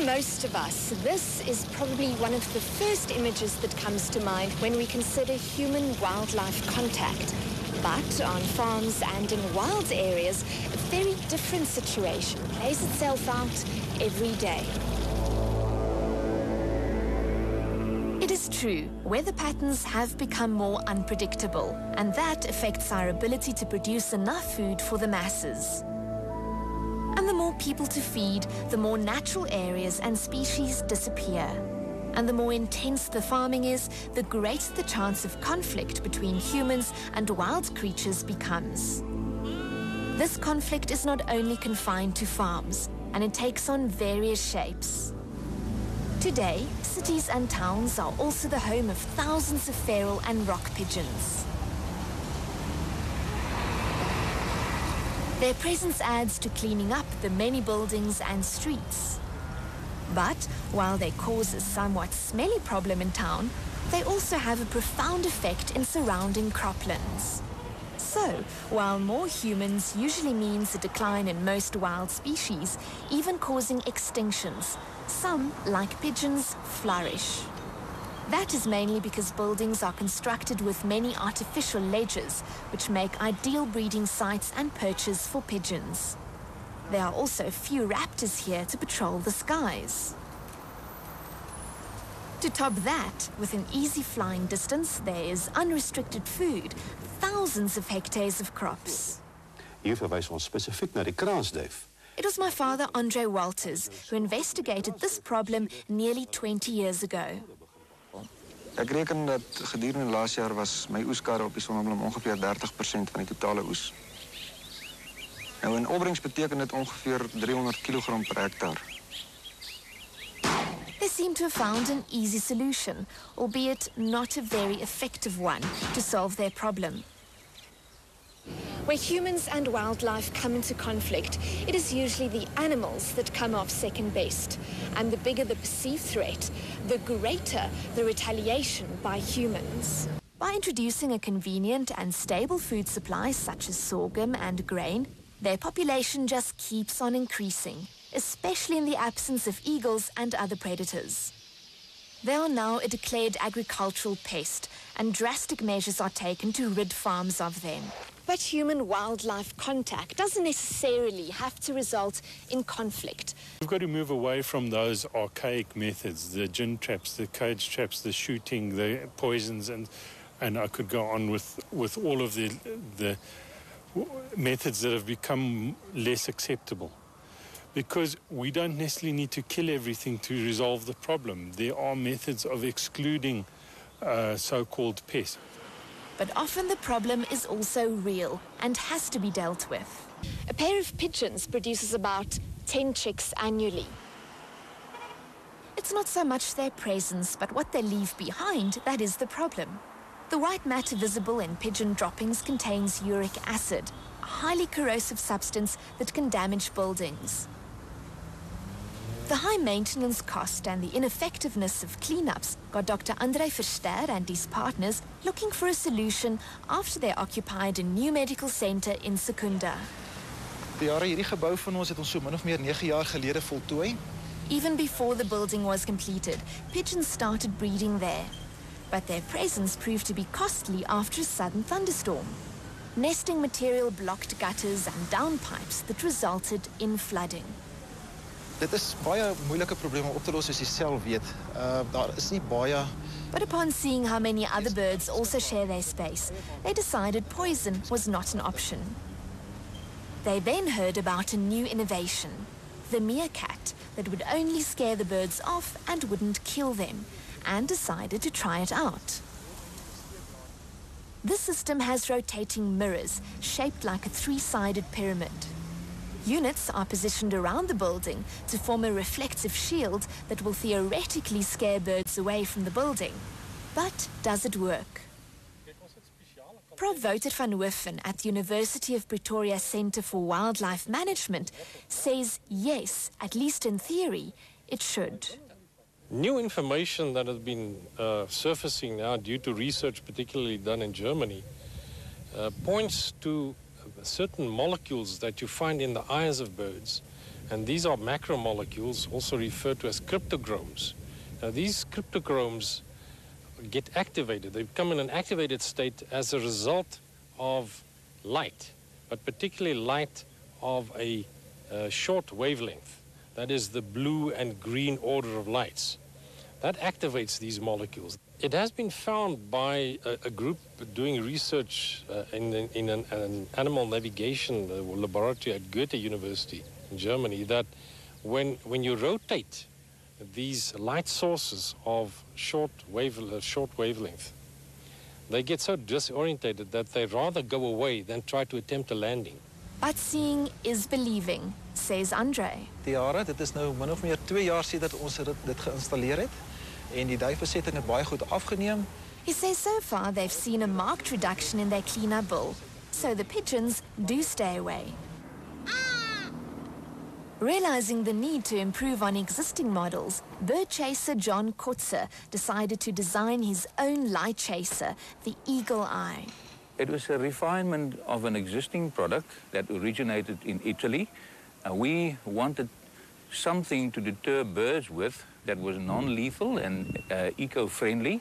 most of us, this is probably one of the first images that comes to mind when we consider human-wildlife contact. But on farms and in wild areas, a very different situation plays itself out every day. It is true, weather patterns have become more unpredictable, and that affects our ability to produce enough food for the masses. And the more people to feed, the more natural areas and species disappear. And the more intense the farming is, the greater the chance of conflict between humans and wild creatures becomes. This conflict is not only confined to farms, and it takes on various shapes. Today, cities and towns are also the home of thousands of feral and rock pigeons. Their presence adds to cleaning up the many buildings and streets. But while they cause a somewhat smelly problem in town, they also have a profound effect in surrounding croplands. So, while more humans usually means a decline in most wild species, even causing extinctions, some, like pigeons, flourish. That is mainly because buildings are constructed with many artificial ledges, which make ideal breeding sites and perches for pigeons. There are also few raptors here to patrol the skies. To top that, within easy flying distance, there is unrestricted food, thousands of hectares of crops. Hier verwijst ons specifiek naar die kraansduif. It was my father, Andre Walters, who investigated this problem nearly 20 years ago. Ek reken dat gedurende laas jaar was my oeskade op die Sonneblom ongeveer 30% van die totale oes. Nou in opbrengs beteken dit ongeveer 300 kilogram per hektaar. They seem to have found an easy solution, albeit not a very effective one, to solve their problem. Where humans and wildlife come into conflict, it is usually the animals that come off second best. And the bigger the perceived threat, the greater the retaliation by humans. By introducing a convenient and stable food supply such as sorghum and grain, their population just keeps on increasing, especially in the absence of eagles and other predators. They are now a declared agricultural pest, and drastic measures are taken to rid farms of them. But human-wildlife contact doesn't necessarily have to result in conflict. We've got to move away from those archaic methods, the gin traps, the cage traps, the shooting, the poisons, and I could go on with all of the methods that have become less acceptable. Because we don't necessarily need to kill everything to resolve the problem. There are methods of excluding so-called pests. But often the problem is also real and has to be dealt with. A pair of pigeons produces about 10 chicks annually. It's not so much their presence, but what they leave behind that is the problem. The white matter visible in pigeon droppings contains uric acid, a highly corrosive substance that can damage buildings. The high maintenance cost and the ineffectiveness of cleanups got Dr. Andre Verster and his partners looking for a solution after they occupied a new medical center in Secunda. Hierdie gebou van ons het ons so min of meer 9 jaar gelede voltooi. Even before the building was completed, pigeons started breeding there. But their presence proved to be costly after a sudden thunderstorm. Nesting material blocked gutters and downpipes that resulted in flooding. Dit is baie moeilike probleme om op te los as jy self weet. Daar is nie baie. But upon seeing how many other birds also share their space, they decided poison was not an option. They then heard about a new innovation, the meerkat, that would only scare the birds off and wouldn't kill them, and decided to try it out. This system has rotating mirrors shaped like a 3-sided pyramid. Units are positioned around the building to form a reflective shield that will theoretically scare birds away from the building. But does it work? Prof Wouter van Hoofen at the University of Pretoria Centre for Wildlife Management says yes, at least in theory, it should. New information that has been surfacing now due to research particularly done in Germany points to certain molecules that you find in the eyes of birds And these are macromolecules, also referred to as cryptochromes. Now, these cryptochromes get activated. They become in an activated state as a result of light, but particularly light of a short wavelength. That is the blue and green order of lights. That activates these molecules. It has been found by a group doing research in an animal navigation laboratory at Goethe University in Germany that when you rotate these light sources of short wavelength, they get so disorientated that they rather go away than try to attempt a landing. But seeing is believing, says Andre. Die jare, dit is nou min of meer 2 jaar sedert ons dit geïnstalleer het en die duifbesetting het baie goed afgeneem. He says so far they've seen a marked reduction in their cleaner bill, so the pigeons do stay away. Realizing the need to improve on existing models, bird chaser John Kotze decided to design his own light chaser, the Eagle Eye. It was a refinement of an existing product that originated in Italy. We wanted something to deter birds with that was non-lethal and eco-friendly.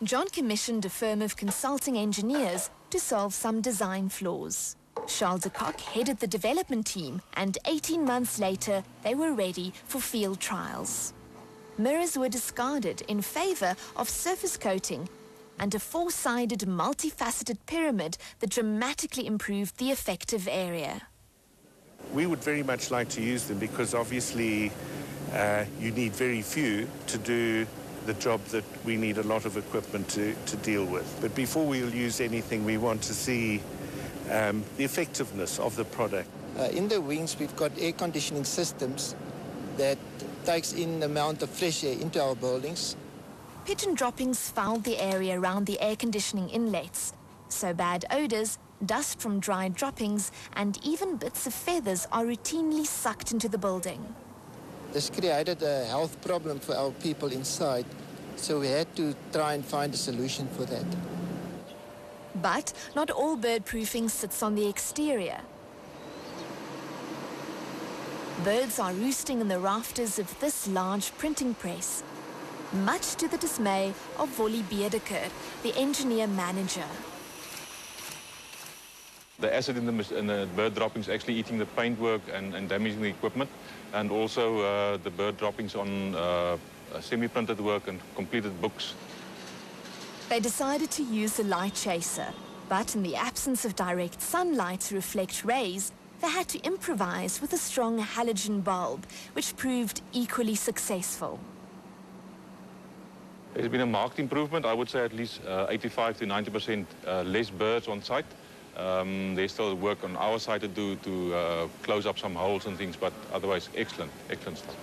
John commissioned a firm of consulting engineers to solve some design flaws. Charles de Kock headed the development team, and 18 months later, they were ready for field trials. Mirrors were discarded in favor of surface coating and a 4-sided, multifaceted pyramid that dramatically improved the effective area. We would very much like to use them because obviously you need very few to do the job that we need a lot of equipment to deal with. But before we'll use anything, we want to see the effectiveness of the product. In the wings, we've got air conditioning systems that takes in the amount of fresh air into our buildings. Pigeon droppings fouled the area around the air conditioning inlets, so bad odors, dust from dried droppings, and even bits of feathers are routinely sucked into the building. This created a health problem for our people inside, so we had to try and find a solution for that. But not all bird proofing sits on the exterior. Birds are roosting in the rafters of this large printing press, much to the dismay of Wolly Bedeker, the engineer manager. The acid in the bird droppings actually eating the paintwork and damaging the equipment, and also the bird droppings on semi-printed work and completed books. They decided to use a light chaser, but in the absence of direct sunlight to reflect rays, they had to improvise with a strong halogen bulb, which proved equally successful. There's been a marked improvement. I would say at least 85 to 90% less birds on site. There's still work on our side to do to close up some holes and things, but otherwise excellent stuff.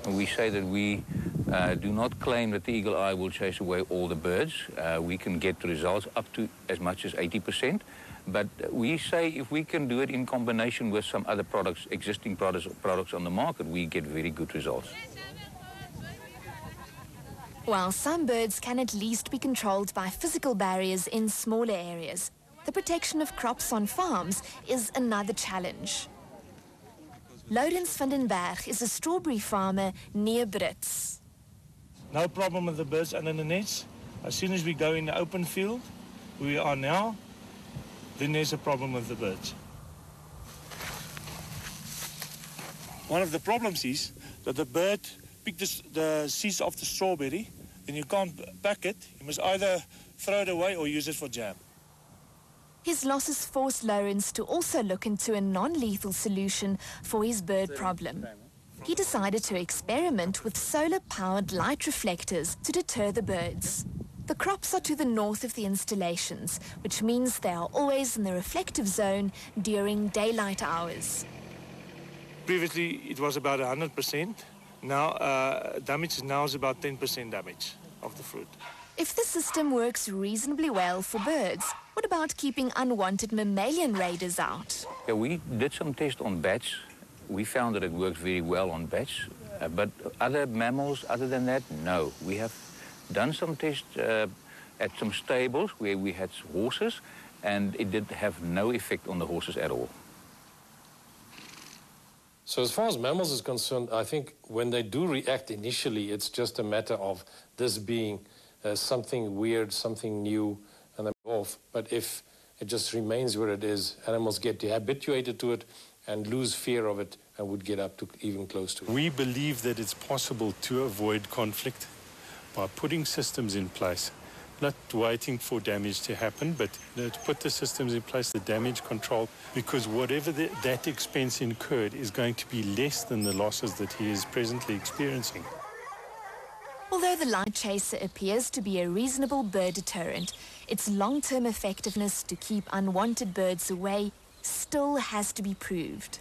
We say that we do not claim that the Eagle Eye will chase away all the birds. We can get the results up to as much as 80%. But we say if we can do it in combination with some other products, existing products on the market, we get very good results. While some birds can at least be controlled by physical barriers in smaller areas, the protection of crops on farms is another challenge. Lourens van den Berg is a strawberry farmer near Brits. No problem with the birds under the nets. As soon as we go in the open field, where we are now, then there's a problem with the birds. One of the problems is that the bird picked the seeds off the strawberry, then you can't pack it. You must either throw it away or use it for jam. His losses forced Lourens to also look into a non-lethal solution for his bird problem. He decided to experiment with solar-powered light reflectors to deter the birds. The crops are to the north of the installations, which means they are always in the reflective zone during daylight hours. Previously, it was about 100%. Now, damage now is about 10% damage of the fruit. If the system works reasonably well for birds, what about keeping unwanted mammalian raiders out? Yeah, we did some tests on bats. We found that it works very well on bats. But other mammals, other than that, no. We have done some tests at some stables where we had horses, and it did have no effect on the horses at all. So as far as mammals is concerned, I think when they do react initially, it's just a matter of this being something weird, something new, and they're off. But if it just remains where it is, animals get habituated to it and lose fear of it and would get up to even close to it. We believe that it's possible to avoid conflict by putting systems in place, not waiting for damage to happen, but to put the systems in place, the damage control, because whatever that expense incurred is going to be less than the losses that he is presently experiencing. Although the light chaser appears to be a reasonable bird deterrent, its long-term effectiveness to keep unwanted birds away still has to be proved.